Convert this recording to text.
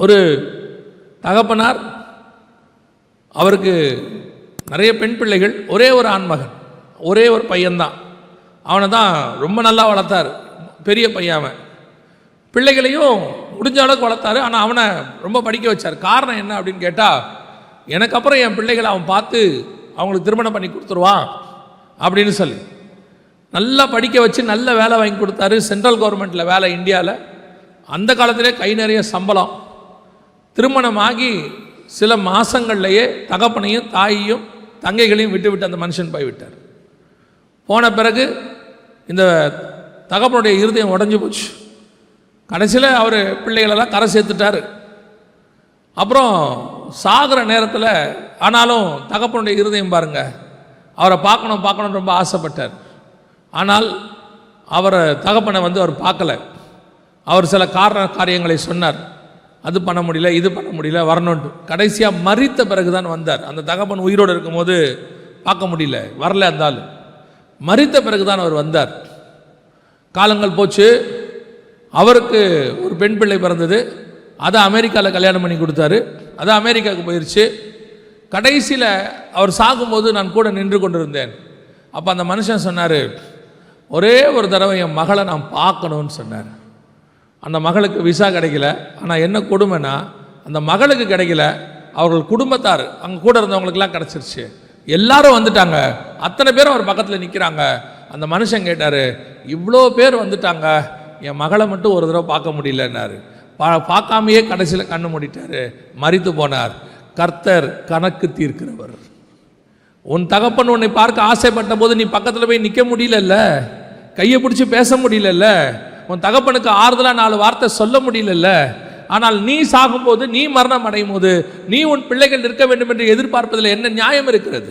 ஒரு தகப்பனார், அவருக்கு நிறைய பெண் பிள்ளைகள், ஒரே ஒரு ஆண்மகன், ஒரே ஒரு பையன்தான். அவனை தான் ரொம்ப நல்லா வளர்த்தார். பெரிய பையன் அவன். பிள்ளைகளையும் முடிஞ்ச அளவுக்கு வளர்த்தாரு. ஆனால் அவனை ரொம்ப படிக்க வச்சார். காரணம் என்ன அப்படின்னு கேட்டால், எனக்கு அப்புறம் என் பிள்ளைகளை அவன் பார்த்து அவங்களுக்கு திருமணம் பண்ணி கொடுத்துருவான் அப்படின்னு சொல்லி நல்லா படிக்க வச்சு நல்ல வேலை வாங்கி கொடுத்தாரு. சென்ட்ரல் கவர்மெண்ட்டில் வேலை இந்தியாவில். அந்த காலத்திலே கை நிறைய சம்பளம். திருமணமாகி சில மாதங்கள்லையே தகப்பனையும் தாயையும் தங்கைகளையும் விட்டு அந்த மனுஷன் போய்விட்டார். போன பிறகு இந்த தகப்பனுடைய இருதயம் உடஞ்சி போச்சு. கடைசியில் அவர் பிள்ளைகளெல்லாம் கரை சேர்த்துட்டார். அப்புறம் சாகிற நேரத்தில் ஆனாலும் தகப்பனுடைய இருதயம் பாருங்கள், அவரை பார்க்கணும் ரொம்ப ஆசைப்பட்டார். ஆனால் அவரை தகப்பனை அவர் பார்க்கலை. அவர் சில காரியங்களை சொன்னார். அது பண்ண முடியல, இது பண்ண முடியல, வரணுன்ட்டு. கடைசியாக மரித்த பிறகு தான் வந்தார். அந்த தகப்பன் உயிரோடு இருக்கும்போது பார்க்க முடியல, வரல. இருந்தாலும் மரித்த பிறகு தான் அவர் வந்தார். காலங்கள் போச்சு. அவருக்கு ஒரு பெண் பிள்ளை பிறந்தது. அதை அமெரிக்காவில் கல்யாணம் பண்ணி கொடுத்தாரு. அது அமெரிக்காவுக்கு போயிடுச்சு. கடைசியில் அவர் சாகும்போது நான் கூட நின்று கொண்டிருந்தேன். அப்போ அந்த மனுஷன் சொன்னார், ஒரே ஒரு தடவை என் மகளை நான் பார்க்கணும்னு சொன்னார். அந்த மகளுக்கு விசா கிடைக்கல. ஆனால் என்ன கொடுமைன்னா, அந்த மகளுக்கு கிடைக்கல, அவர்கள் குடும்பத்தார் அங்கே கூட இருந்தவங்களுக்கெல்லாம் கிடச்சிருச்சு. எல்லாரும் வந்துட்டாங்க. அத்தனை பேரும் அவர் பக்கத்தில் நிற்கிறாங்க. அந்த மனுஷன் கேட்டார், இவ்வளோ பேர் வந்துட்டாங்க, என் மகளை மட்டும் ஒரு தடவை பார்க்க முடியலன்னாரு. பார்க்காமையே கடைசியில் கண்ணு மூடிட்டார், மரித்து போனார். கர்த்தர் கணக்கு தீர்க்கிறவர். உன் தகப்பன் உன்னை பார்க்க ஆசைப்பட்ட போது நீ பக்கத்தில் போய் நிற்க முடியலல்ல, கையை பிடிச்சி பேச முடியலல்ல, உன் தகப்பனுக்கு ஆறுதலாக 4 வார்த்தை சொல்ல முடியலல்ல. ஆனால் நீ சாகும்போது, நீ மரணம் அடையும் போது, நீ உன் பிள்ளைகள் இருக்க வேண்டும் என்று எதிர்பார்ப்பதில் என்ன நியாயம் இருக்கிறது?